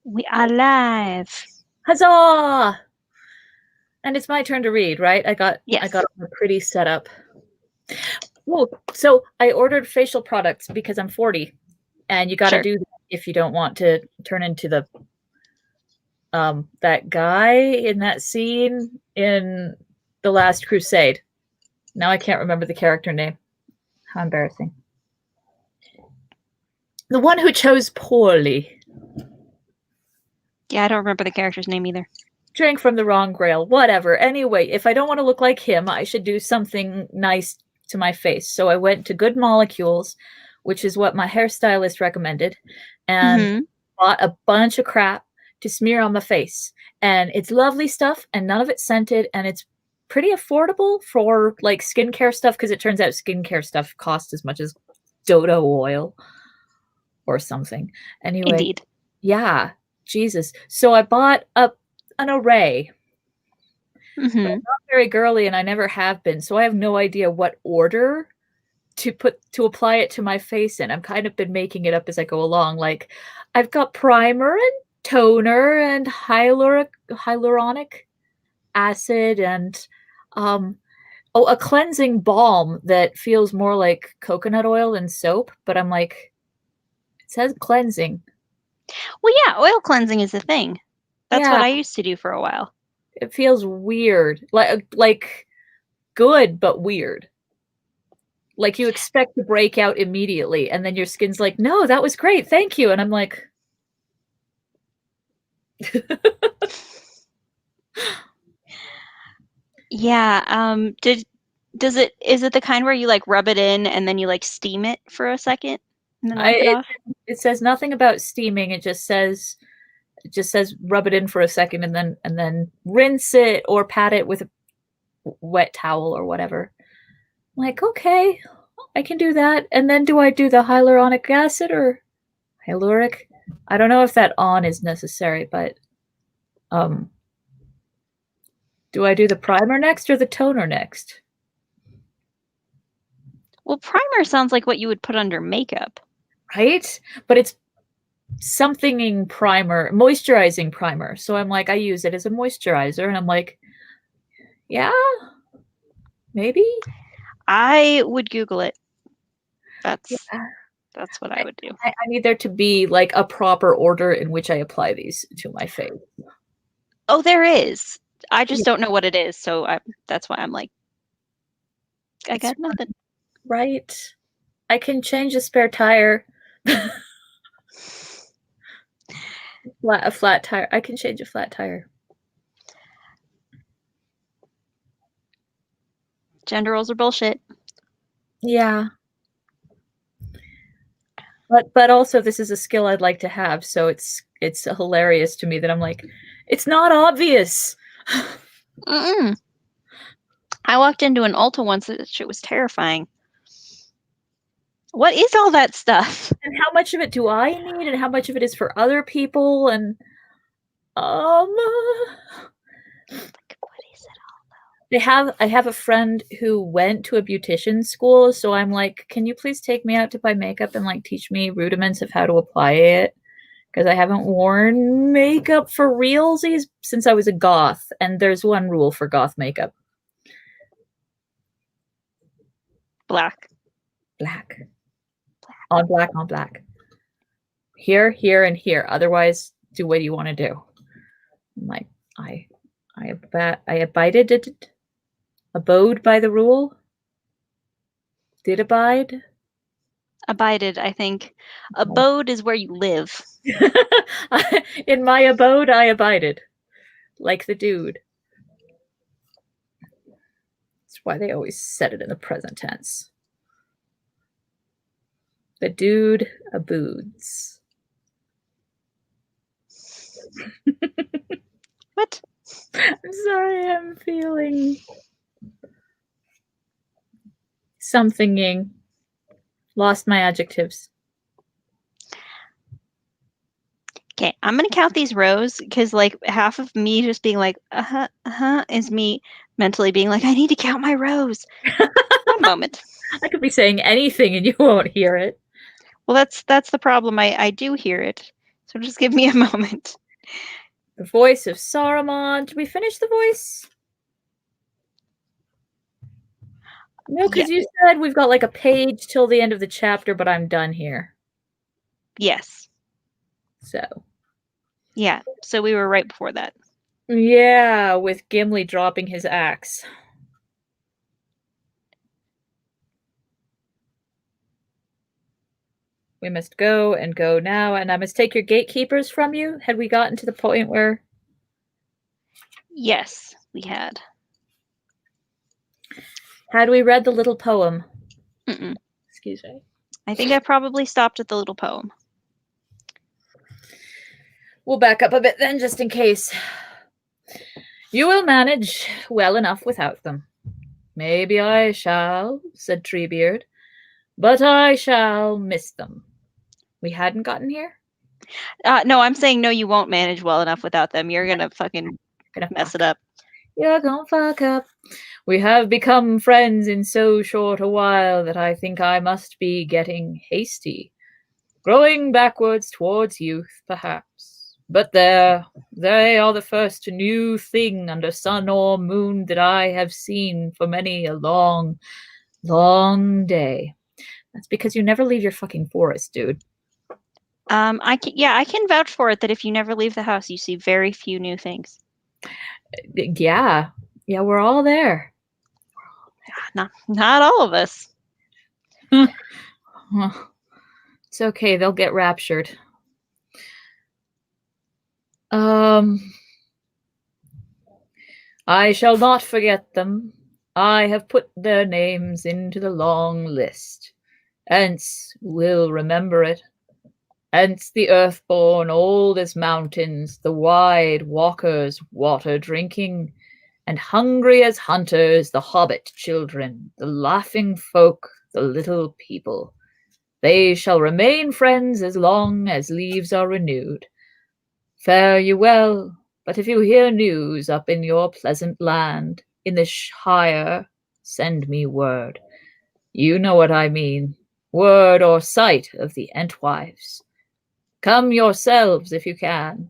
We are live. Huzzah! And it's my turn to read, right? I got Yes. a pretty setup. Whoa. So I ordered facial products because I'm 40, and you got to Sure. do that if you don't want to turn into the that guy in that scene in The Last Crusade. Now I can't remember the character name. How embarrassing. The one who chose poorly. Yeah, I don't remember the character's name either. Drank from the wrong grail. Whatever. Anyway, if I don't want to look like him, I should do something nice to my face. So I went to Good Molecules, which is what my hairstylist recommended, and bought a bunch of crap to smear on my face. And it's lovely stuff, and none of it's scented, and it's pretty affordable for like skincare stuff because it turns out skincare stuff costs as much as dodo oil or something. Anyway, Indeed. yeah, Jesus. So I bought an array. But I'm not very girly, and I never have been, so I have no idea what order to apply it to my face in. I've kind of been making it up as I go along. Like I've got primer and toner and hyaluronic acid and a cleansing balm that feels more like coconut oil than soap, but I'm like, it says cleansing. Well, yeah, oil cleansing is a thing. That's what Yeah, I used to do for a while. it feels weird. Like good but weird. Like you expect to break out immediately, and then your skin's like, no, that was great, thank you. And I'm like, Yeah. Is it the kind where you like rub it in and then you like steam it for a second and then wipe it off? it says nothing about steaming. It just says rub it in for a second and then rinse it or pat it with a wet towel or whatever. I'm like, okay, I can do that. And then do I do the hyaluronic acid or hyaluric? I don't know if that on is necessary, but do I do the primer next or the toner next? Well, primer sounds like what you would put under makeup. Right? But it's something primer, moisturizing primer. So I'm like, I use it as a moisturizer, and I'm like, yeah, maybe. I would Google it. That's what I would do. I need there to be like a proper order in which I apply these to my face. Oh, there is. I just don't know what it is, so that's why I'm like, I got nothing. Right? I can change a spare tire. A flat tire. I can change a flat tire. Gender roles are bullshit. Yeah. But also this is a skill I'd like to have, so it's hilarious to me that I'm like, it's not obvious. I walked into an Ulta once. That shit was terrifying. What is all that stuff? And how much of it do I need, and how much of it is for other people? And what is it all about? I have a friend who went to a beautician school, so I'm like, can you please take me out to buy makeup and like teach me rudiments of how to apply it? Because I haven't worn makeup for realsies since I was a goth, and there's one rule for goth makeup. Black. On black, on black. Here, here, and here. Otherwise, do what you want to do. I'm like, I abided it. Abode by the rule. Did abide. Abided, I think. Abode is where you live. In my abode, I abided. Like the dude. That's why they always said it in the present tense. The dude abodes. What? I'm sorry, I'm feeling somethinging. Lost my adjectives. Okay, I'm gonna count these rows because like half of me just being like, is me mentally being like, I need to count my rows. One moment. I could be saying anything and you won't hear it. Well, that's the problem. I do hear it. So just give me a moment. The voice of Saruman. Did we finish the voice? No, because you said we've got like a page till the end of the chapter, but I'm done here. Yes. So. Yeah, so we were right before that. Yeah, with Gimli dropping his axe. We must go and go now, and I must take your gatekeepers from you. Had we gotten to the point where... Yes, we had. Had we read the little poem? Mm-mm. Excuse me. I think I probably stopped at the little poem. We'll back up a bit then, just in case. You will manage well enough without them. Maybe I shall, said Treebeard, but I shall miss them. We hadn't gotten here? No, I'm saying no, you won't manage well enough without them. You're gonna fucking mess it up. You're gonna fuck up. We have become friends in so short a while that I think I must be getting hasty. Growing backwards towards youth, perhaps. But there, they are the first new thing under sun or moon that I have seen for many a long, long day. That's because you never leave your fucking forest, dude. I can vouch for it that if you never leave the house, you see very few new things. Yeah, we're all there. Not all of us. It's okay, they'll get raptured. I shall not forget them. I have put their names into the long list. Ents will remember it. Ents the earthborn, old as mountains, the wide walkers, water drinking, and hungry as hunters, the hobbit children, the laughing folk, the little people. They shall remain friends as long as leaves are renewed. Fare you well, but if you hear news up in your pleasant land, in the Shire, send me word. You know what I mean. Word or sight of the Entwives. Come yourselves if you can.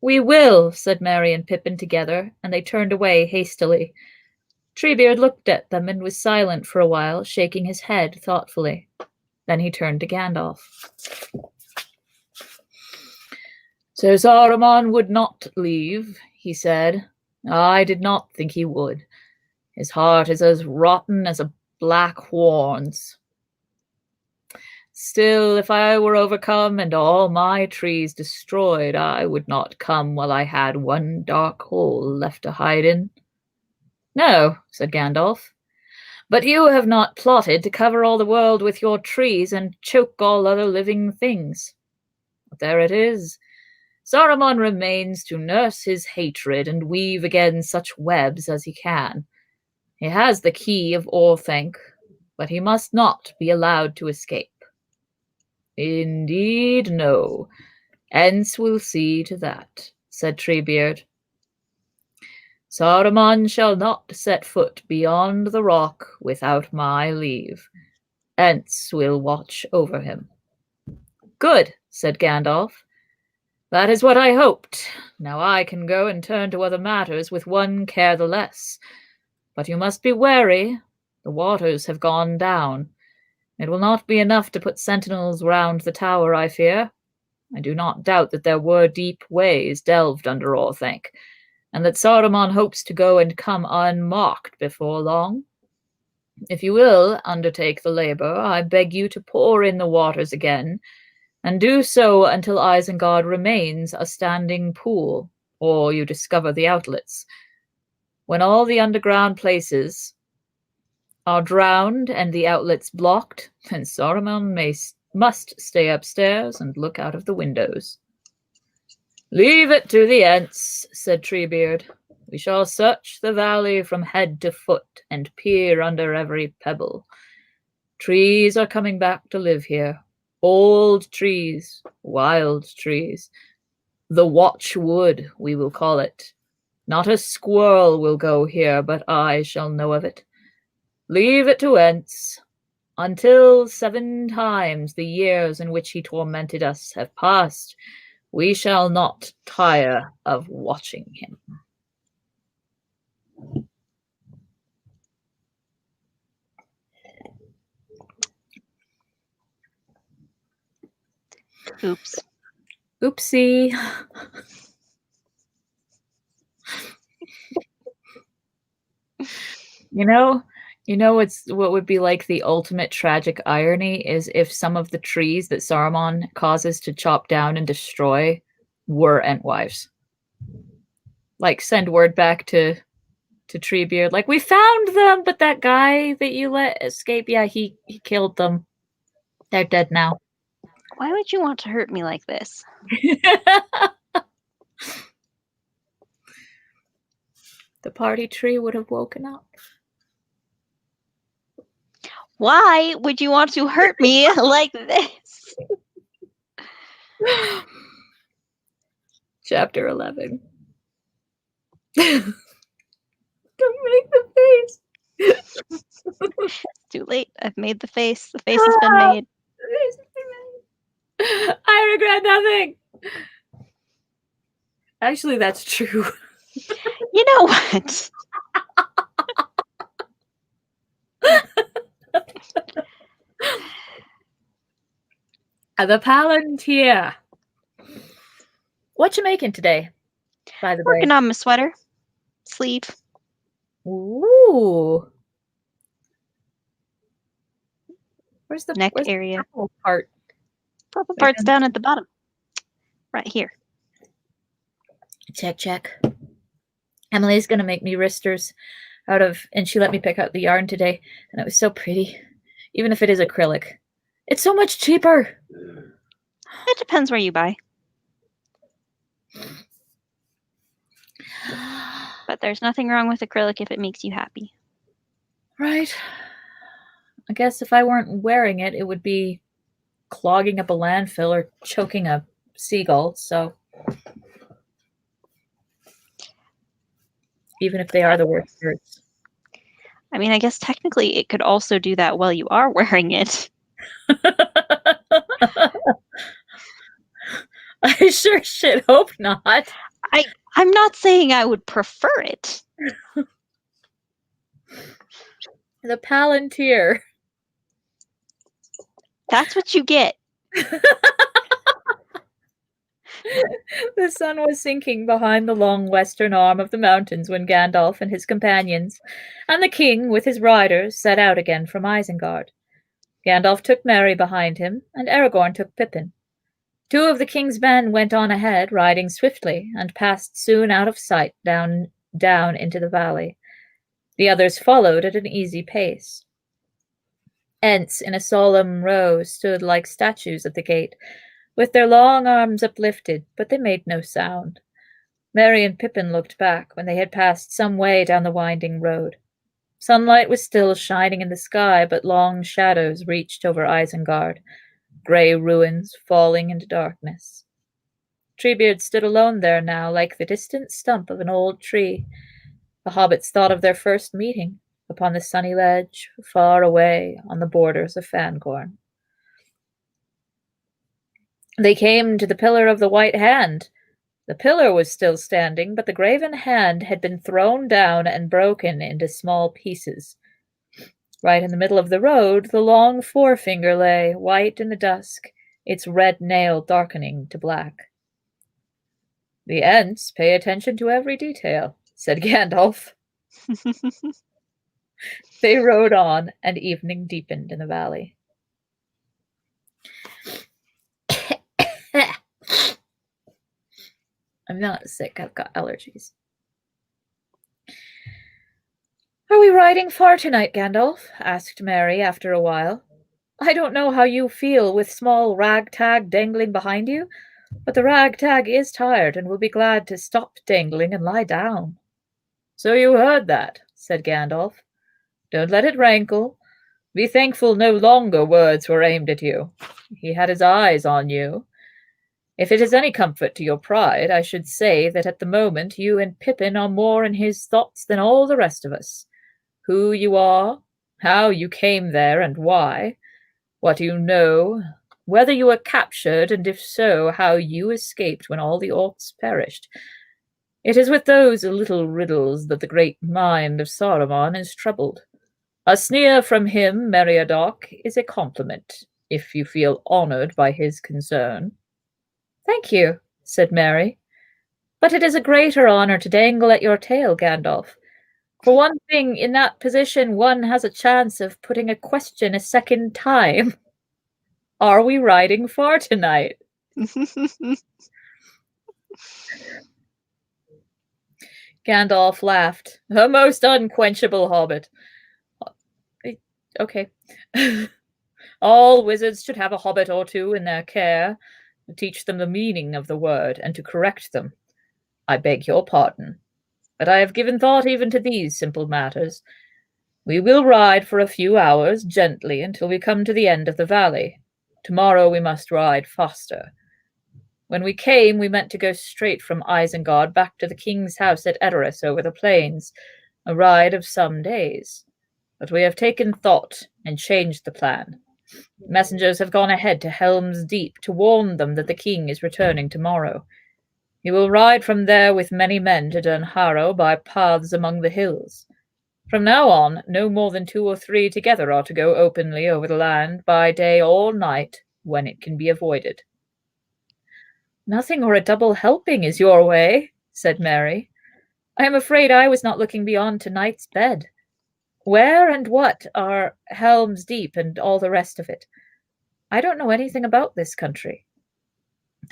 We will, said Merry and Pippin together, and they turned away hastily. Treebeard looked at them and was silent for a while, shaking his head thoughtfully. Then he turned to Gandalf. Sir Saruman would not leave, he said. I did not think he would. His heart is as rotten as a black horn's. Still, if I were overcome and all my trees destroyed, I would not come while I had one dark hole left to hide in. No, said Gandalf, but you have not plotted to cover all the world with your trees and choke all other living things. But there it is. Saruman remains to nurse his hatred and weave again such webs as he can. He has the key of Orthanc, but he must not be allowed to escape. Indeed, no. Ents will see to that, said Treebeard. Saruman shall not set foot beyond the rock without my leave. Ents will watch over him. Good, said Gandalf. That is what I hoped. Now I can go and turn to other matters with one care the less. But you must be wary. The waters have gone down. It will not be enough to put sentinels round the tower, I fear. I do not doubt that there were deep ways delved under Orthanc, and that Saruman hopes to go and come unmarked before long. If you will undertake the labor, I beg you to pour in the waters again, and do so until Isengard remains a standing pool, or you discover the outlets. When all the underground places are drowned and the outlets blocked, then Saruman must stay upstairs and look out of the windows. Leave it to the Ents, said Treebeard. We shall search the valley from head to foot and peer under every pebble. Trees are coming back to live here. Old trees, wild trees. The Watchwood, we will call it. Not a squirrel will go here, but I shall know of it. Leave it to Ents. Until 7 times the years in which he tormented us have passed, we shall not tire of watching him. Oops. Oopsie. What would be like the ultimate tragic irony is if some of the trees that Saruman causes to chop down and destroy were Entwives. Like, send word back to Treebeard, like, we found them, but that guy that you let escape, yeah, he killed them. They're dead now. Why would you want to hurt me like this? The party tree would have woken up. Why would you want to hurt me like this? Chapter 11. Don't make the face. It's too late. I've made the face. The face has been made. I regret nothing. Actually, that's true. You know what? The Palantir. What you making today, by the way? Working on my sweater. Sleeve. Ooh. Where's the neck area? Purple part? Purple part's down at the bottom. Right here. Check. Emily's going to make me wristers out of, and she let me pick out the yarn today, and it was so pretty. Even if it is acrylic. It's so much cheaper. It depends where you buy. But there's nothing wrong with acrylic if it makes you happy. Right. I guess if I weren't wearing it, it would be clogging up a landfill or choking a seagull, so even if they are the worst birds. I mean, I guess technically it could also do that while you are wearing it. I sure shit hope not. I'm not saying I would prefer it. The Palantir. That's what you get. The sun was sinking behind the long western arm of the mountains when Gandalf and his companions, and the king with his riders, set out again from Isengard. Gandalf took Merry behind him, and Aragorn took Pippin. 2 of the king's men went on ahead, riding swiftly, and passed soon out of sight down into the valley. The others followed at an easy pace. Ents in a solemn row stood like statues at the gate, with their long arms uplifted, but they made no sound. Merry and Pippin looked back when they had passed some way down the winding road. Sunlight was still shining in the sky, but long shadows reached over Isengard, grey ruins falling into darkness. Treebeard stood alone there now, like the distant stump of an old tree. The hobbits thought of their first meeting upon the sunny ledge, far away on the borders of Fangorn. They came to the Pillar of the White Hand. The pillar was still standing, but the graven hand had been thrown down and broken into small pieces. Right in the middle of the road, the long forefinger lay, white in the dusk, its red nail darkening to black. The Ents pay attention to every detail, said Gandalf. They rode on, and evening deepened in the valley. I'm not sick, I've got allergies. Are we riding far tonight, Gandalf? Asked Merry after a while. I don't know how you feel with small Ragtag dangling behind you, but the Ragtag is tired and will be glad to stop dangling and lie down. So you heard that, said Gandalf. Don't let it rankle. Be thankful no longer words were aimed at you. He had his eyes on you. If it is any comfort to your pride, I should say that at the moment you and Pippin are more in his thoughts than all the rest of us. Who you are, How you came there and why, what you know, whether you were captured, and if so, how you escaped when all the orcs perished. It is with those little riddles that the great mind of Saruman is troubled. A sneer from him, Meriadoc, is a compliment, if you feel honored by his concern. Thank you, said Merry. But it is a greater honor to dangle at your tail, Gandalf. For one thing, in that position, one has a chance of putting a question a second time. Are we riding far tonight? Gandalf laughed. A most unquenchable hobbit. Okay. All wizards should have a hobbit or two in their care, to teach them the meaning of the word and to correct them. I beg your pardon, but I have given thought even to these simple matters. We will ride for a few hours, gently, until we come to the end of the valley. Tomorrow we must ride faster. When we came, we meant to go straight from Isengard back to the king's house at Edoras over the plains, a ride of some days. But we have taken thought and changed the plan. Messengers have gone ahead to Helm's Deep to warn them that the king is returning tomorrow. He will ride from there with many men to Dunharrow by paths among the hills. From now on, no more than 2 or 3 together are to go openly over the land by day or night when it can be avoided. Nothing or a double helping is your way, said Merry. I am afraid I was not looking beyond tonight's bed. Where and what are Helm's Deep and all the rest of it? I don't know anything about this country.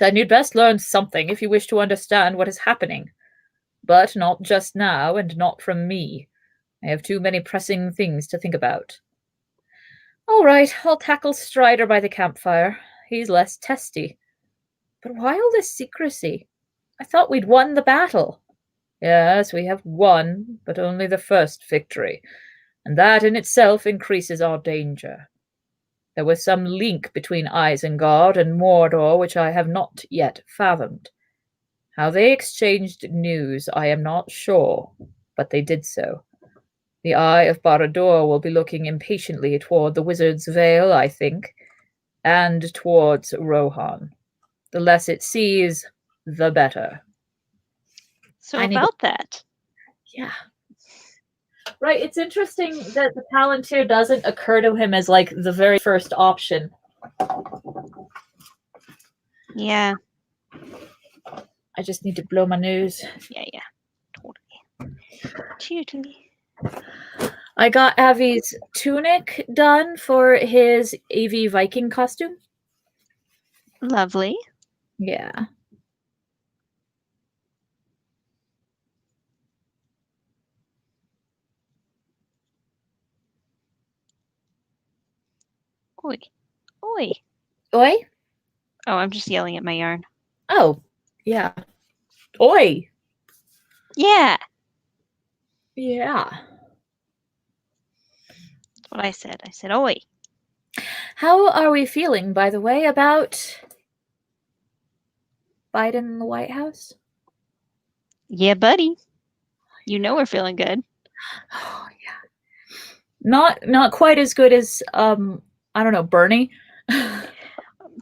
Then you'd best learn something if you wish to understand what is happening. But not just now, and not from me. I have too many pressing things to think about. All right, I'll tackle Strider by the campfire. He's less testy. But why all this secrecy? I thought we'd won the battle. Yes, we have won, but only the first victory, and that in itself increases our danger. There was some link between Isengard and Mordor which I have not yet fathomed. How they exchanged news I am not sure, but they did so. The Eye of Barad-dûr will be looking impatiently toward the Wizard's Vale, I think, and towards Rohan. The less it sees, the better. So about that. Yeah. Right, it's interesting that the Palantir doesn't occur to him as, like, the very first option. Yeah. I just need to blow my nose. Yeah. Totally. I got Avi's tunic done for his AV Viking costume. Lovely. Yeah. Oi. Oi. Oi? Oh, I'm just yelling at my yarn. Oh, yeah. Oi. Yeah. Yeah. That's what I said. I said, oi. How are we feeling, by the way, about Biden in the White House? Yeah, buddy. You know we're feeling good. Oh, yeah. Not quite as good as, I don't know, Bernie.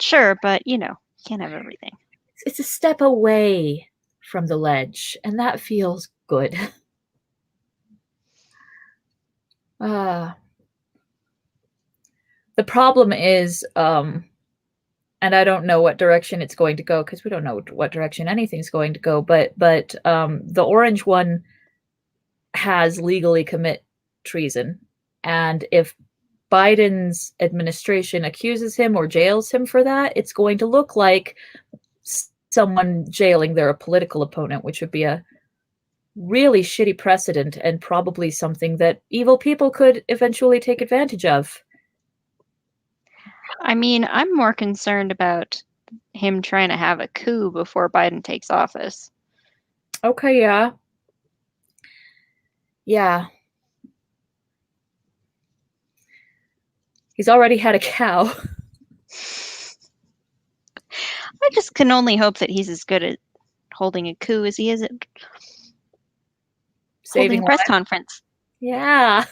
Sure, but, you can't have everything. It's a step away from the ledge, and that feels good. The problem is, and I don't know what direction it's going to go, because we don't know what direction anything's going to go, but the orange one has legally commit treason, and if Biden's administration accuses him or jails him for that, it's going to look like someone jailing their political opponent, which would be a really shitty precedent and probably something that evil people could eventually take advantage of. I mean, I'm more concerned about him trying to have a coup before Biden takes office. Okay, yeah. Yeah. He's already had a cow. I just can only hope that he's as good at holding a coup as he is at holding a press conference. Yeah.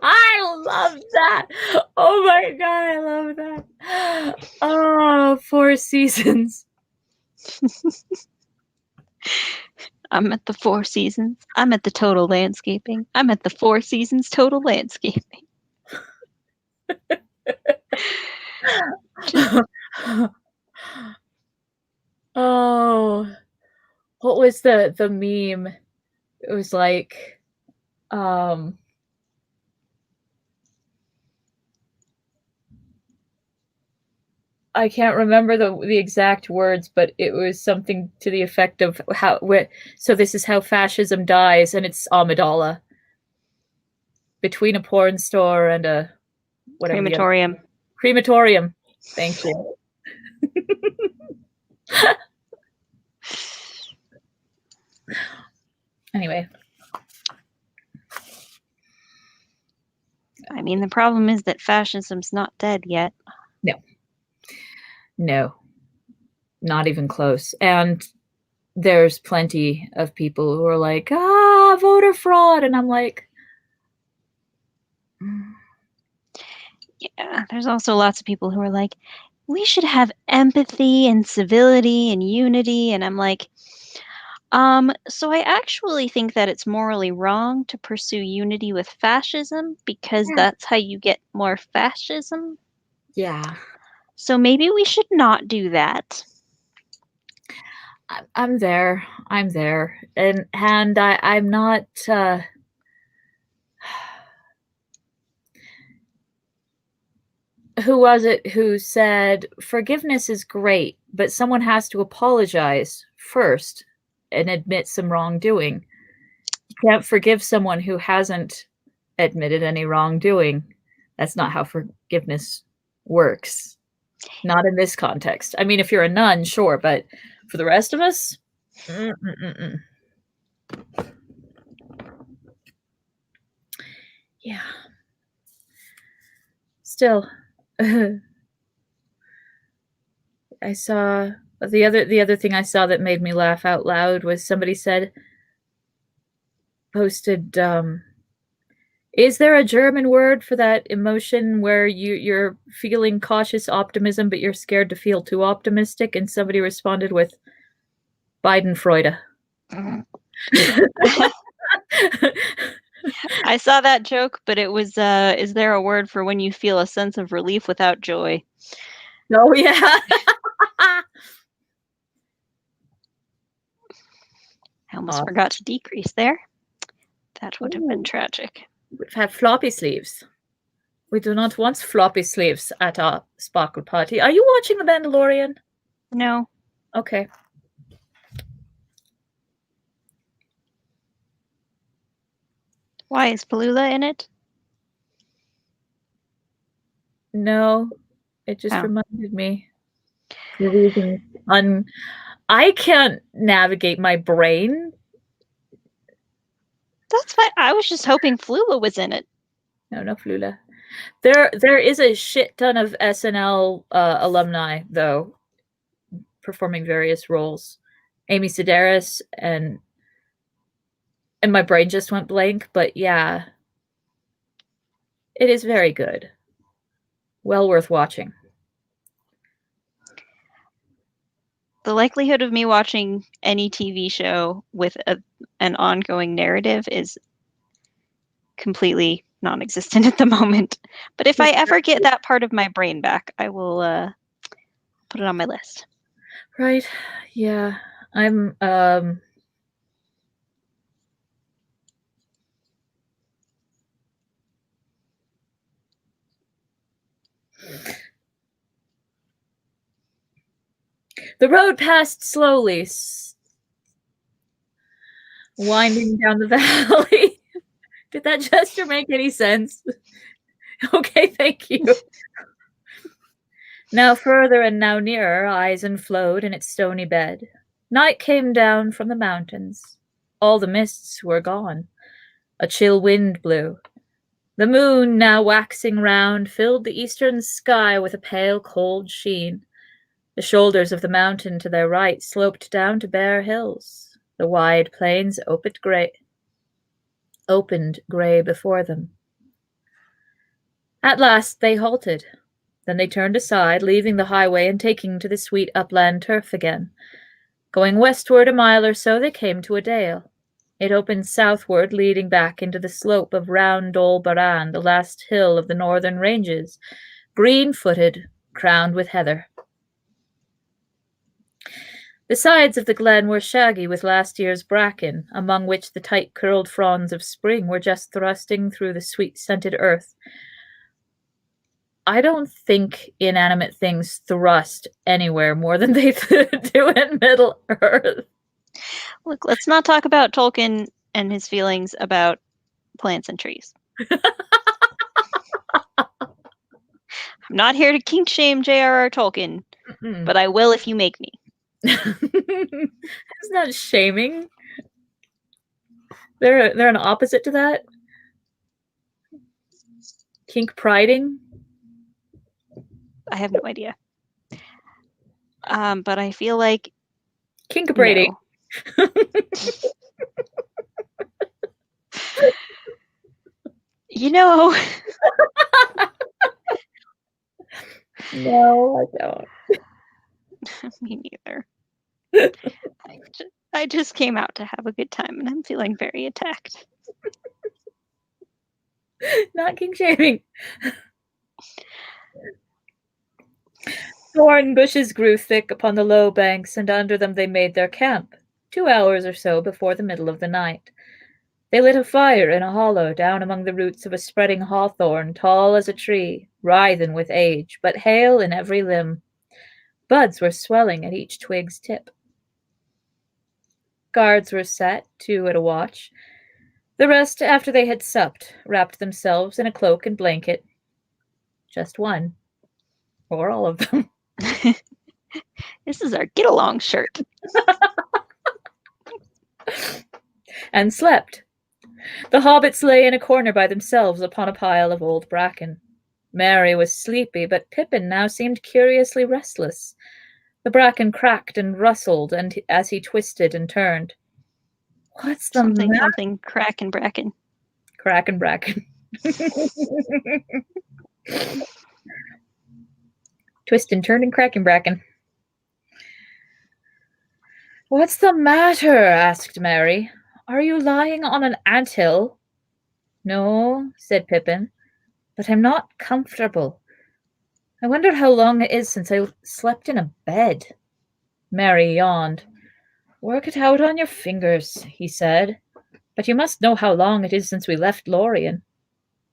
I love that. Oh my god, I love that. Oh, Four Seasons. I'm at the Four Seasons. I'm at the Total Landscaping. I'm at the Four Seasons Total Landscaping. Oh, what was the meme? It was like, I can't remember the exact words, but it was something to the effect of so this is how fascism dies, and it's Amidala between a porn store and a whatever Crematorium. Crematorium. Thank you. Anyway. I mean, the problem is that fascism's not dead yet. No, not even close. And there's plenty of people who are like, voter fraud. And I'm like, yeah, there's also lots of people who are like, we should have empathy and civility and unity. And I'm like, so I actually think that it's morally wrong to pursue unity with fascism because that's how you get more fascism. yeah. So maybe we should not do that. I'm there. I'm there. And I'm not who was it who said forgiveness is great, but someone has to apologize first and admit some wrongdoing. You can't forgive someone who hasn't admitted any wrongdoing. That's not how forgiveness works. Not in this context. I mean, if you're a nun, sure, but for the rest of us, yeah. Still, I saw the other thing I saw that made me laugh out loud was somebody posted, is there a German word for that emotion where you're feeling cautious optimism, but you're scared to feel too optimistic? And somebody responded with Bidenfreude. I saw that joke, but it was, is there a word for when you feel a sense of relief without joy? Oh, yeah. I almost forgot to decrease there. That would have been tragic. We've had floppy sleeves. We do not want floppy sleeves at our sparkle party. Are you watching The Mandalorian? No. Okay. Why is Palula in it? No, it just reminded me. I can't navigate my brain. That's fine. I was just hoping Flula was in it. No Flula. There is a shit ton of SNL alumni though, performing various roles. Amy Sedaris and my brain just went blank, but yeah. It is very good. Well worth watching. The likelihood of me watching any TV show with an ongoing narrative is completely non-existent at the moment. But if I ever get that part of my brain back, I will put it on my list. Right. Yeah. I'm the road passed slowly, winding down the valley. Did that gesture make any sense? Okay, thank you. Now further and now nearer, Eisen flowed in its stony bed. Night came down from the mountains. All the mists were gone. A chill wind blew. The moon, now waxing round, filled the eastern sky with a pale, cold sheen. The shoulders of the mountain to their right sloped down to bare hills. The wide plains opened gray before them. At last they halted. Then they turned aside, leaving the highway and taking to the sweet upland turf again. Going westward a mile or so, they came to a dale. It opened southward, leading back into the slope of Round Dol Baran, the last hill of the northern ranges, green-footed, crowned with heather. The sides of the glen were shaggy with last year's bracken, among which the tight-curled fronds of spring were just thrusting through the sweet-scented earth. I don't think inanimate things thrust anywhere more than they do in Middle-earth. Look, let's not talk about Tolkien and his feelings about plants and trees. I'm not here to kink shame J.R.R. Tolkien, but I will if you make me. It's not shaming. They're an opposite to that. Kink priding. I have no idea. But I feel like kink braiding. No. You know. No, I don't. Me neither. I just came out to have a good time, and I'm feeling very attacked. Not kink shaming. Thorn bushes grew thick upon the low banks, and under them they made their camp, 2 hours or so before the middle of the night. They lit a fire in a hollow down among the roots of a spreading hawthorn, tall as a tree, writhen with age, but hale in every limb. Buds were swelling at each twig's tip. Guards were set, 2 at a watch. The rest, after they had supped, wrapped themselves in a cloak and blanket. Just one. Or all of them. This is our get-along shirt. And slept. The hobbits lay in a corner by themselves upon a pile of old bracken. Merry was sleepy, but Pippin now seemed curiously restless. The bracken cracked and rustled as he twisted and turned. What's the something crack and bracken. Crack and bracken. Twist and turn and crack and bracken. What's the matter? Asked Merry. Are you lying on an anthill? No, said Pippin, but I'm not comfortable. I wonder how long it is since I slept in a bed. Merry yawned. Work it out on your fingers, he said. But you must know how long it is since we left Lorien.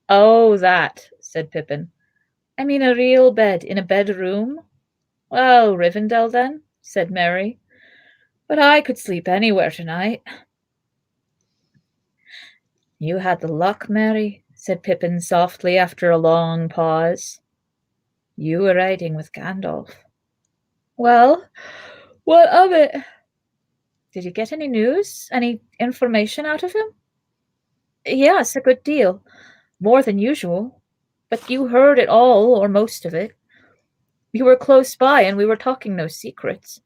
Oh, that, said Pippin. I mean a real bed in a bedroom. Well, Rivendell then, said Merry. But I could sleep anywhere tonight. You had the luck, Merry, said Pippin softly after a long pause. You were riding with Gandalf. Well, what of it? Did you get any news? Any information out of him? Yes, a good deal. More than usual. But you heard it all, or most of it. You were close by, and we were talking no secrets.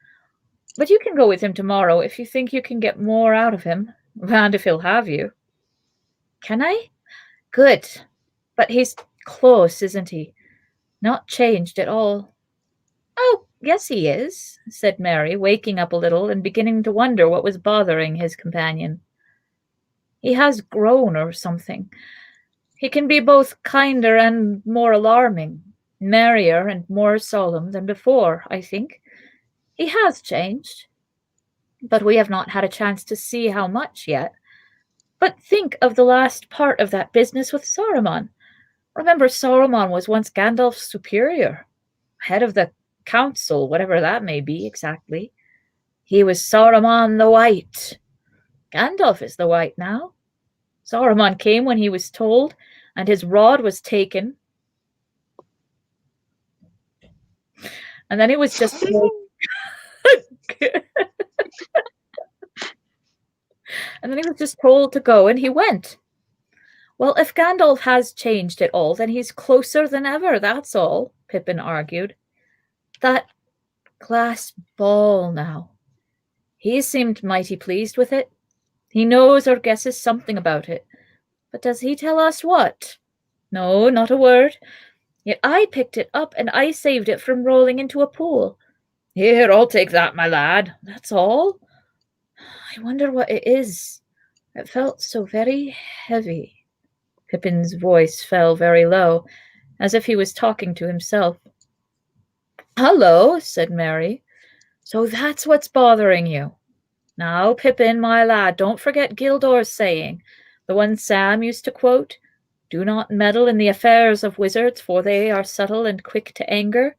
But you can go with him tomorrow if you think you can get more out of him, and if he'll have you. Can I? Good. But he's close, isn't he? Not changed at all. Oh, yes he is, said Merry, waking up a little and beginning to wonder what was bothering his companion. He has grown or something. He can be both kinder and more alarming, merrier and more solemn than before, I think. He has changed, but we have not had a chance to see how much yet. But think of the last part of that business with Saruman. Remember, Saruman was once Gandalf's superior, head of the council, whatever that may be exactly. He was Saruman the White. Gandalf is the White now. Saruman came when he was told, and his rod was taken. And then he was just told... and then he was just told to go, and he went. Well, if Gandalf has changed at all, then he's closer than ever, that's all, Pippin argued. That glass ball now. He seemed mighty pleased with it. He knows or guesses something about it. But does he tell us what? No, not a word. Yet I picked it up and I saved it from rolling into a pool. Here, I'll take that, my lad. That's all. I wonder what it is. It felt so very heavy. Pippin's voice fell very low, as if he was talking to himself. Hello, said Mary. So that's what's bothering you. Now, Pippin, my lad, don't forget Gildor's saying, the one Sam used to quote, "Do not meddle in the affairs of wizards, for they are subtle and quick to anger."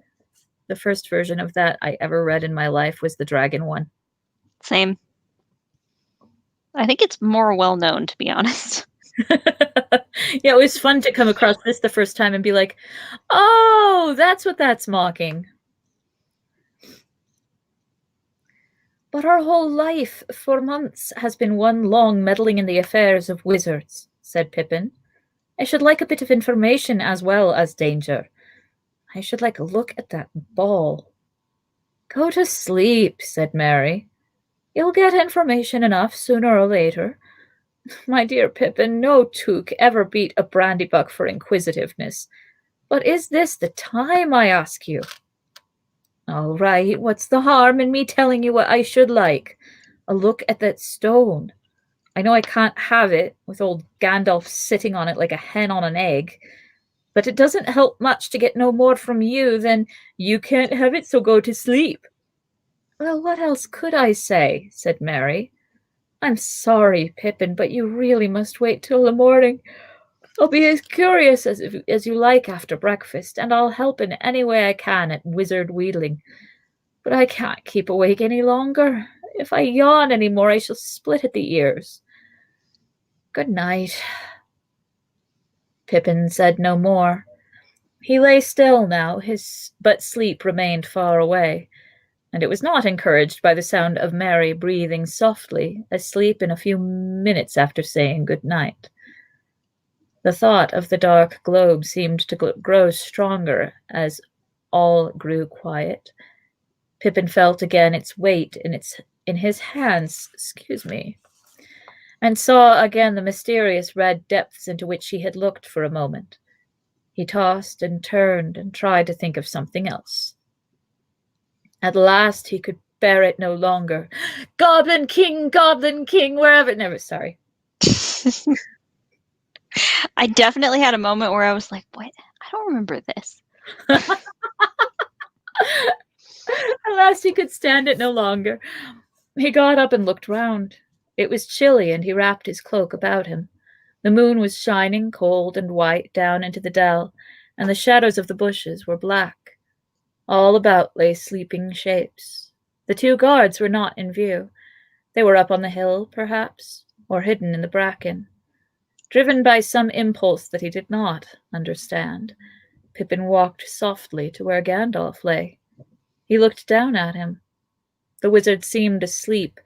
The first version of that I ever read in my life was the dragon one. Same. I think it's more well known, to be honest. Yeah, it was fun to come across this the first time and be like, oh, that's what that's mocking. But our whole life, for months, has been one long meddling in the affairs of wizards, said Pippin. I should like a bit of information as well as danger. I should like a look at that ball. Go to sleep, said Mary. You'll get information enough sooner or later. My dear Pippin, no took ever beat a brandybuck for inquisitiveness. But is this the time, I ask you? All right, what's the harm in me telling you what I should like? A look at that stone. I know I can't have it, with old Gandalf sitting on it like a hen on an egg, but it doesn't help much to get no more from you than, you can't have it, so go to sleep. Well, what else could I say? Said Mary. I'm sorry, Pippin, but you really must wait till the morning. I'll be as curious as you like after breakfast, and I'll help in any way I can at wizard wheedling. But I can't keep awake any longer. If I yawn any more, I shall split at the ears. Good night. Pippin said no more. He lay still now, but sleep remained far away, and it was not encouraged by the sound of Mary breathing softly, asleep in a few minutes after saying good night. The thought of the dark globe seemed to grow stronger as all grew quiet. Pippin felt again its weight in his hands, and saw again the mysterious red depths into which he had looked for a moment. He tossed and turned and tried to think of something else. At last he could bear it no longer. Goblin King, wherever. Never, sorry. I definitely had a moment where I was like, what? I don't remember this. At last he could stand it no longer. He got up and looked round. It was chilly, and he wrapped his cloak about him. The moon was shining cold and white down into the dell, and the shadows of the bushes were black. All about lay sleeping shapes. The two guards were not in view. They were up on the hill, perhaps, or hidden in the bracken. Driven by some impulse that he did not understand, Pippin walked softly to where Gandalf lay. He looked down at him. The wizard seemed asleep,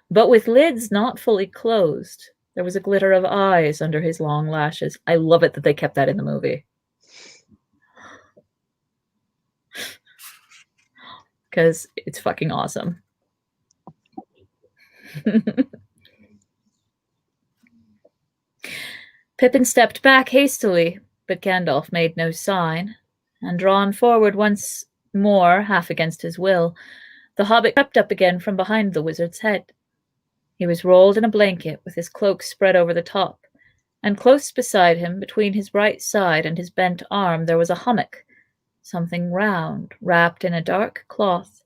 but with lids not fully closed. There was a glitter of eyes under his long lashes. I love it that they kept that in the movie. Because it's fucking awesome. Pippin stepped back hastily, but Gandalf made no sign, and drawn forward once more, half against his will, the hobbit crept up again from behind the wizard's head. He was rolled in a blanket with his cloak spread over the top, and close beside him, between his right side and his bent arm, there was a hummock, something round, wrapped in a dark cloth.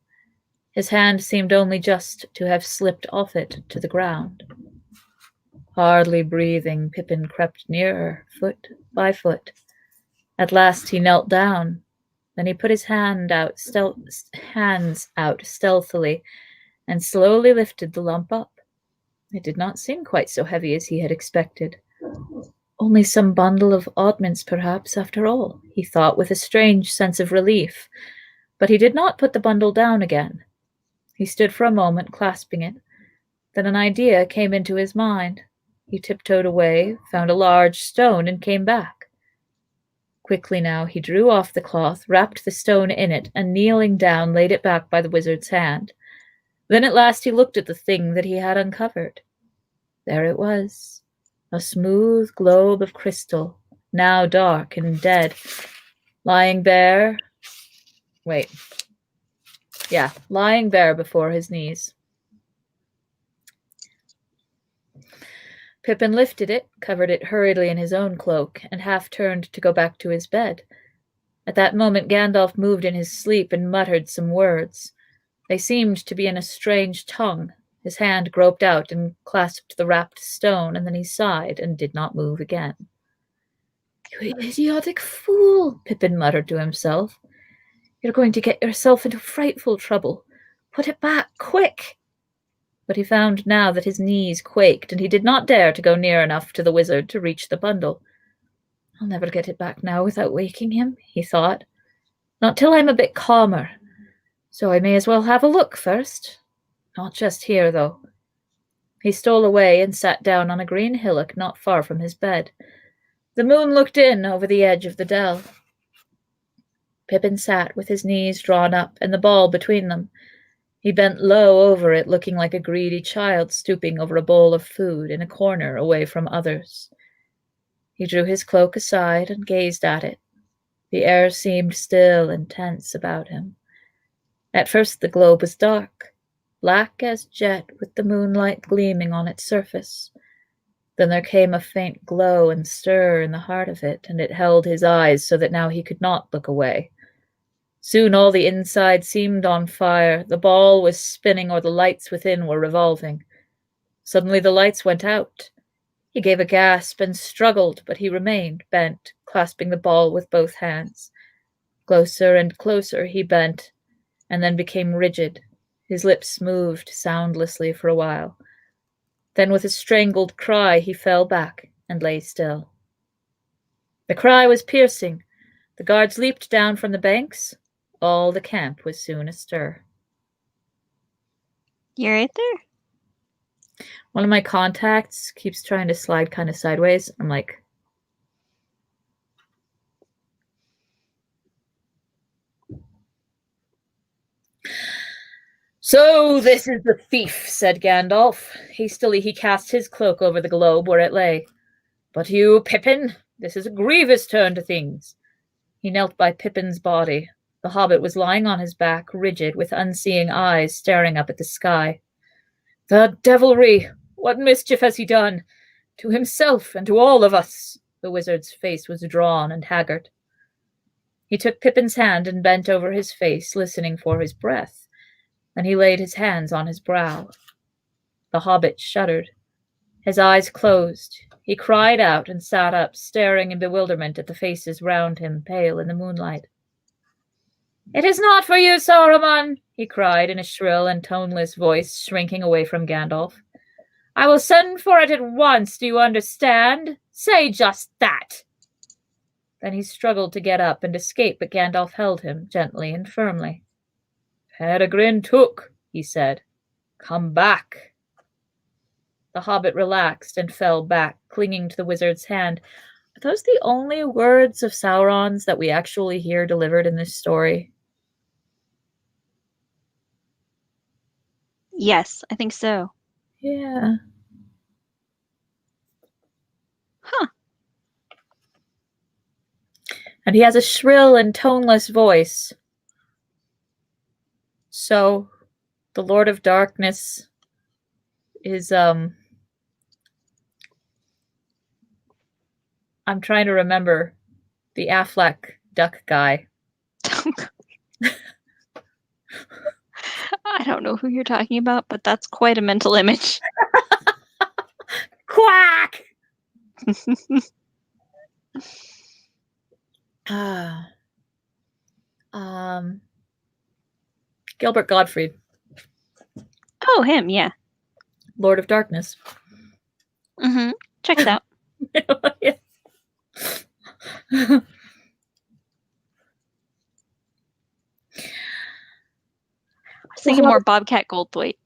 His hand seemed only just to have slipped off it to the ground. Hardly breathing, Pippin crept nearer, foot by foot. At last he knelt down. Then he put his hands out stealthily and slowly lifted the lump up. It did not seem quite so heavy as he had expected. Only some bundle of oddments, perhaps, after all, he thought with a strange sense of relief. But he did not put the bundle down again. He stood for a moment, clasping it. Then an idea came into his mind. He tiptoed away, found a large stone, and came back. Quickly now he drew off the cloth, wrapped the stone in it, and kneeling down, laid it back by the wizard's hand. Then at last he looked at the thing that he had uncovered. There it was, a smooth globe of crystal, now dark and dead, lying bare before his knees. Pippin lifted it, covered it hurriedly in his own cloak, and half turned to go back to his bed. At that moment Gandalf moved in his sleep and muttered some words. They seemed to be in a strange tongue. His hand groped out and clasped the wrapped stone, and then he sighed and did not move again. "You idiotic fool," Pippin muttered to himself. "You're going to get yourself into frightful trouble. Put it back, quick!" But he found now that his knees quaked, and he did not dare to go near enough to the wizard to reach the bundle. "I'll never get it back now without waking him," he thought. "Not till I'm a bit calmer. So I may as well have a look first. Not just here, though." He stole away and sat down on a green hillock not far from his bed. The moon looked in over the edge of the dell. Pippin sat with his knees drawn up and the ball between them. He bent low over it, looking like a greedy child stooping over a bowl of food in a corner away from others. He drew his cloak aside and gazed at it. The air seemed still and tense about him. At first the globe was dark, black as jet with the moonlight gleaming on its surface. Then there came a faint glow and stir in the heart of it, and it held his eyes so that now he could not look away. Soon all the inside seemed on fire. The ball was spinning, or the lights within were revolving. Suddenly the lights went out. He gave a gasp and struggled, but he remained bent, clasping the ball with both hands. Closer and closer he bent, and then became rigid. His lips moved soundlessly for a while. Then with a strangled cry he fell back and lay still. The cry was piercing. The guards leaped down from the banks. All the camp was soon astir. You right there? One of my contacts keeps trying to slide kind of sideways. I'm like... "So this is the thief," said Gandalf. Hastily he cast his cloak over the globe where it lay. "But you, Pippin, this is a grievous turn to things." He knelt by Pippin's body. The hobbit was lying on his back, rigid, with unseeing eyes staring up at the sky. "The devilry! What mischief has he done? To himself and to all of us." The wizard's face was drawn and haggard. He took Pippin's hand and bent over his face, listening for his breath. Then he laid his hands on his brow. The hobbit shuddered. His eyes closed. He cried out and sat up, staring in bewilderment at the faces round him, pale in the moonlight. "It is not for you, Saruman," he cried in a shrill and toneless voice, shrinking away from Gandalf. "I will send for it at once, do you understand? Say just that." Then he struggled to get up and escape, but Gandalf held him gently and firmly. "Peregrine Took," he said. "Come back." The hobbit relaxed and fell back, clinging to the wizard's hand. Are those the only words of Sauron's that we actually hear delivered in this story? Yes, I think so. Yeah. Huh. And he has a shrill and toneless voice. So, the Lord of Darkness is, I'm trying to remember the Affleck duck guy. I don't know who you're talking about, but that's quite a mental image. Quack! Gilbert Gottfried. Oh, him, yeah. Lord of Darkness. Mm-hmm. Checks out. Yeah. I was thinking more Bobcat Goldthwait.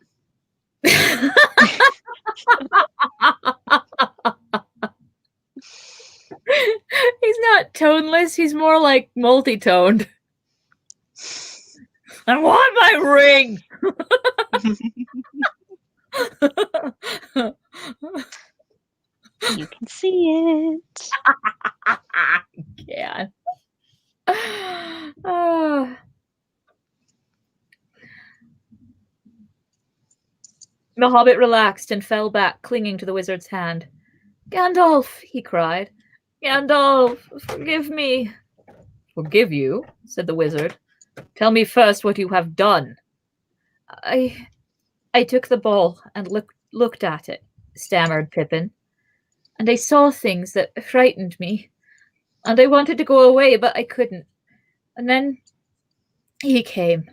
He's not toneless, he's more like multi-toned. I want my ring! You can see it. The hobbit relaxed and fell back, clinging to the wizard's hand. "Gandalf," he cried. "Gandalf, forgive me." "Forgive you?" said the wizard. "Tell me first what you have done." I took the ball and looked at it," stammered Pippin, "and I saw things that frightened me, and I wanted to go away, but I couldn't. And then he came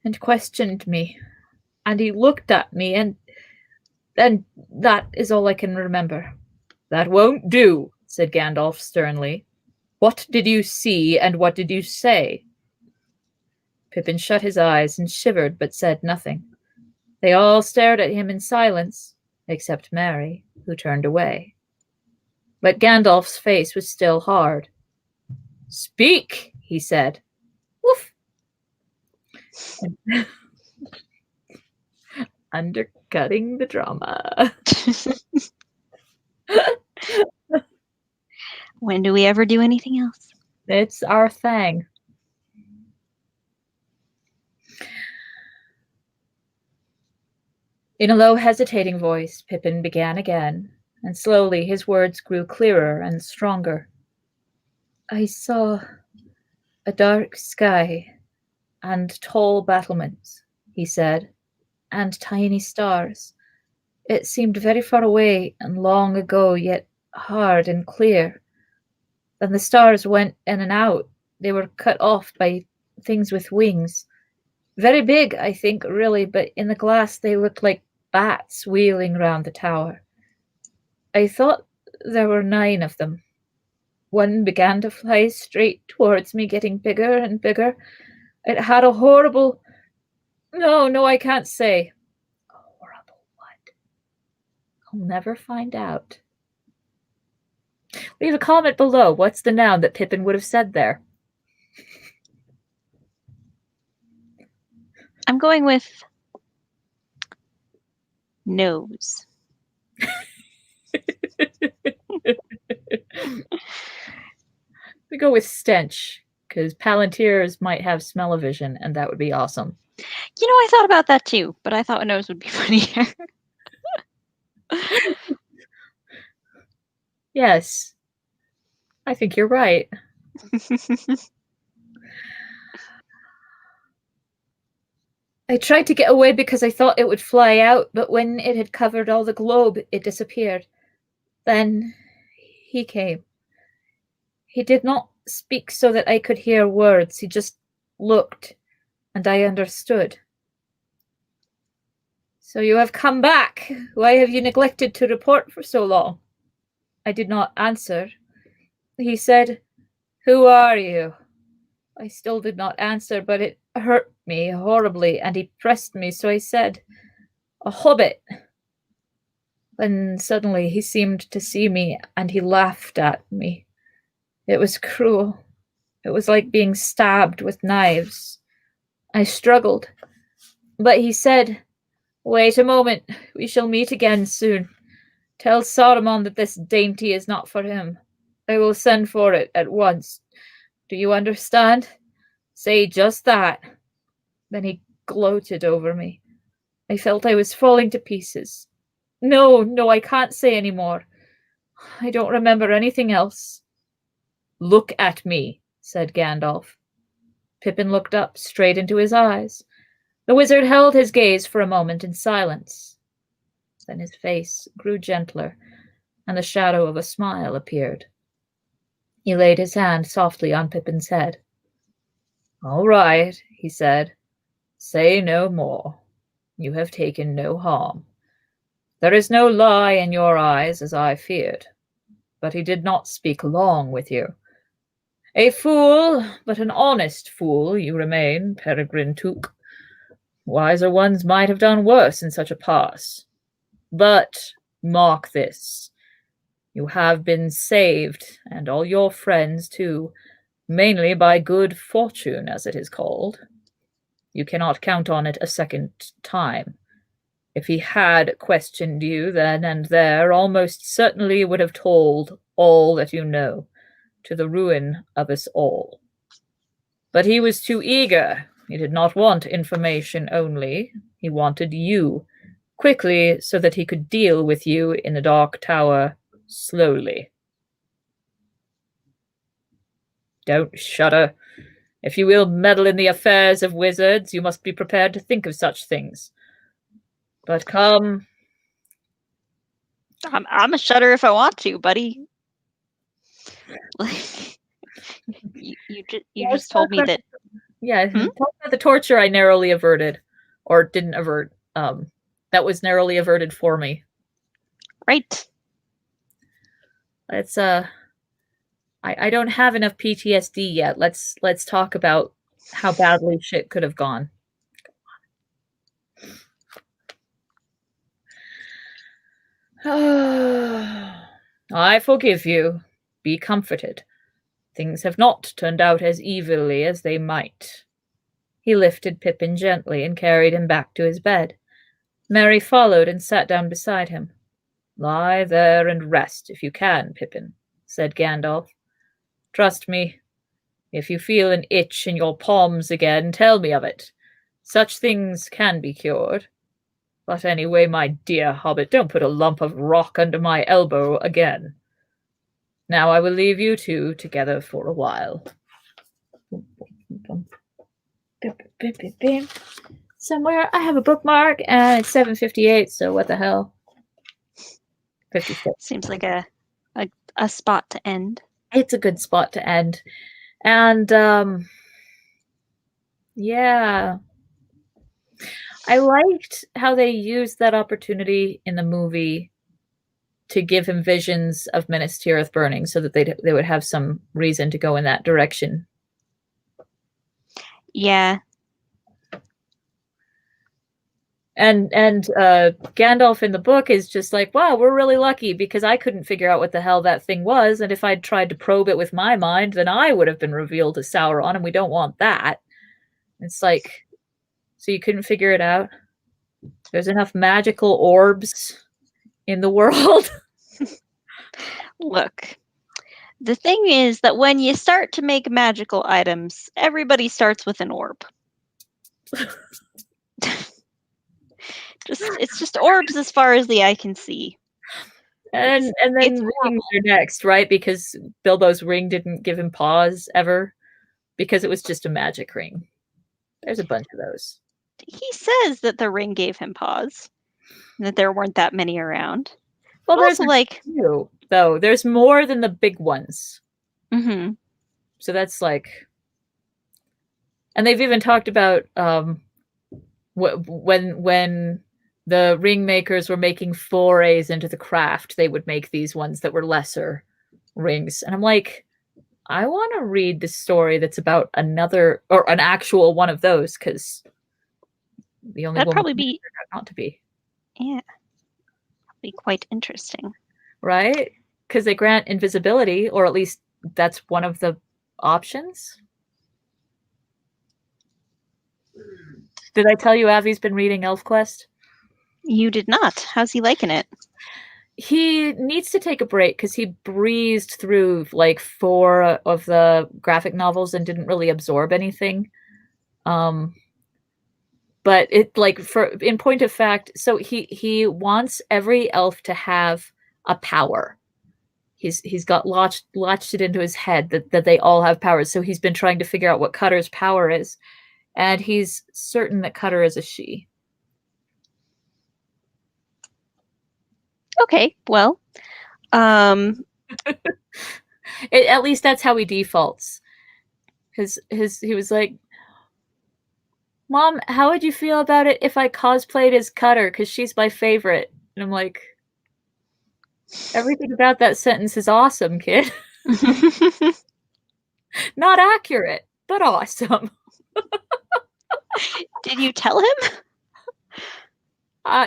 and questioned me, and he looked at me, and that is all I can remember." "That won't do," said Gandalf sternly. "What did you see, and what did you say?" Pippin shut his eyes and shivered, but said nothing. They all stared at him in silence, except Merry, who turned away. But Gandalf's face was still hard. "Speak," he said. "Woof." Undercutting the drama. When do we ever do anything else? It's our thing. In a low, hesitating voice, Pippin began again, and slowly his words grew clearer and stronger. "I saw a dark sky and tall battlements," he said, "and tiny stars. It seemed very far away and long ago, yet hard and clear. Then the stars went in and out. They were cut off by things with wings. Very big, I think, really, but in the glass they looked like bats wheeling round the tower. I thought there were 9 of them. One began to fly straight towards me, getting bigger and bigger. It had a horrible... No, I can't say. A horrible what? I'll never find out." Leave a comment below. What's the noun that Pippin would have said there? I'm going with nose. We go with stench, because Palantirs might have smell-o-vision, and that would be awesome. You know, I thought about that too, but I thought nose would be funnier. Yes. I think you're right. I tried to get away because I thought it would fly out, but when it had covered all the globe, it disappeared. Then he came. He did not speak so that I could hear words. He just looked, and I understood. "So you have come back. Why have you neglected to report for so long?" I did not answer. He said, "Who are you?" I still did not answer, but it hurt me horribly, and he pressed me, so I said, "A hobbit." Then suddenly he seemed to see me, and he laughed at me. It was cruel. It was like being stabbed with knives. I struggled, but he said, "Wait a moment. We shall meet again soon. Tell Saruman that this dainty is not for him. I will send for it at once. Do you understand? Say just that." Then he gloated over me. I felt I was falling to pieces. No, I can't say any more. I don't remember anything else." "Look at me," said Gandalf. Pippin looked up, straight into his eyes. The wizard held his gaze for a moment in silence. Then his face grew gentler, and the shadow of a smile appeared. He laid his hand softly on Pippin's head. "All right," he said. "Say no more. You have taken no harm. There is no lie in your eyes, as I feared. But he did not speak long with you. A fool, but an honest fool, you remain, Peregrine Took. Wiser ones might have done worse in such a pass. But mark this. You have been saved, and all your friends too, mainly by good fortune, as it is called. You cannot count on it a second time. If he had questioned you then and there, almost certainly would have told all that you know, to the ruin of us all. But he was too eager. He did not want information only. He wanted you, quickly so that he could deal with you in the Dark Tower slowly. Don't shudder. If you will meddle in the affairs of wizards, you must be prepared to think of such things. But come. I'm a shudder if I want to, buddy. You just told me that. Yeah, talk about the torture I narrowly averted, or didn't avert. That was narrowly averted for me. Right. It's I don't have enough PTSD yet. Let's talk about how badly shit could have gone. I forgive you. Be comforted. Things have not turned out as evilly as they might. He lifted Pippin gently and carried him back to his bed. Merry followed and sat down beside him. Lie there and rest if you can, Pippin, said Gandalf. Trust me, if you feel an itch in your palms again, tell me of it. Such things can be cured. But anyway, my dear hobbit, don't put a lump of rock under my elbow again. Now I will leave you two together for a while. Somewhere I have a bookmark and it's 7:58, so what the hell? 56. Seems like a spot to end. It's a good spot to end. And yeah. I liked how they used that opportunity in the movie to give him visions of Minas Tirith burning so that they would have some reason to go in that direction. Yeah. And Gandalf in the book is just like, wow, we're really lucky because I couldn't figure out what the hell that thing was, and if I'd tried to probe it with my mind, then I would have been revealed as Sauron, and we don't want that. It's like, so you couldn't figure it out? There's enough magical orbs in the world. Look, the thing is that when you start to make magical items, everybody starts with an orb. It's just orbs as far as the eye can see. And then rings are next, right? Because Bilbo's ring didn't give him pause ever, because it was just a magic ring. There's a bunch of those. He says that the ring gave him pause, and that there weren't that many around. Well, but there's also like few, though. There's more than the big ones. Mm-hmm. So that's like, and they've even talked about when the ring makers were making forays into the craft, they would make these ones that were lesser rings. And I'm like, I want to read the story that's about another or an actual one of those, because the only that'd one probably be not to be. Yeah. Be quite interesting. Right? Because they grant invisibility, or at least that's one of the options. Did I tell you Avi's been reading ElfQuest? You did not. How's he liking it? He needs to take a break because he breezed through like 4 of the graphic novels and didn't really absorb anything. But it, like, for in point of fact, so he wants every elf to have a power. He's got latched it into his head that they all have powers. So he's been trying to figure out what Cutter's power is, and he's certain that Cutter is a she. Okay, well, at least that's how he defaults. He was like, Mom, how would you feel about it if I cosplayed as Cutter? Because she's my favorite. And I'm like, everything about that sentence is awesome, kid. Not accurate, but awesome. Did you tell him?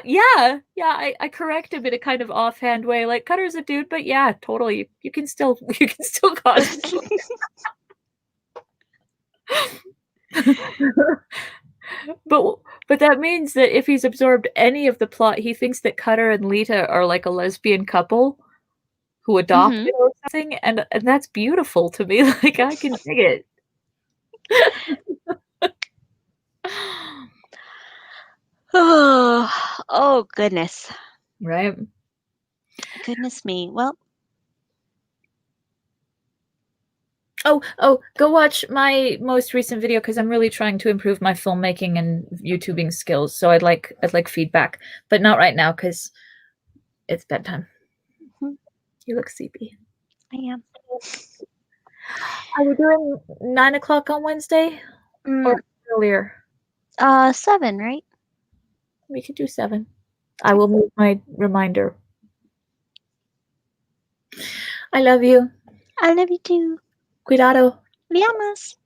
Yeah. I correct him in a kind of offhand way, like, Cutter's a dude, but yeah, totally. You can still cosplay. But that means that if he's absorbed any of the plot, he thinks that Cutter and Lita are like a lesbian couple who adopted or something, and that's beautiful to me. Like, I can dig it. Oh, goodness. Right? Goodness me. Well, Oh, go watch my most recent video because I'm really trying to improve my filmmaking and YouTubing skills. So I'd like feedback, but not right now because it's bedtime. mhm, You look sleepy. I am. Are we doing 9 o'clock on Wednesday or Mm, earlier? 7, right? We could do 7. I will move my reminder. I love you. I love you too. Cuidado. Me amas.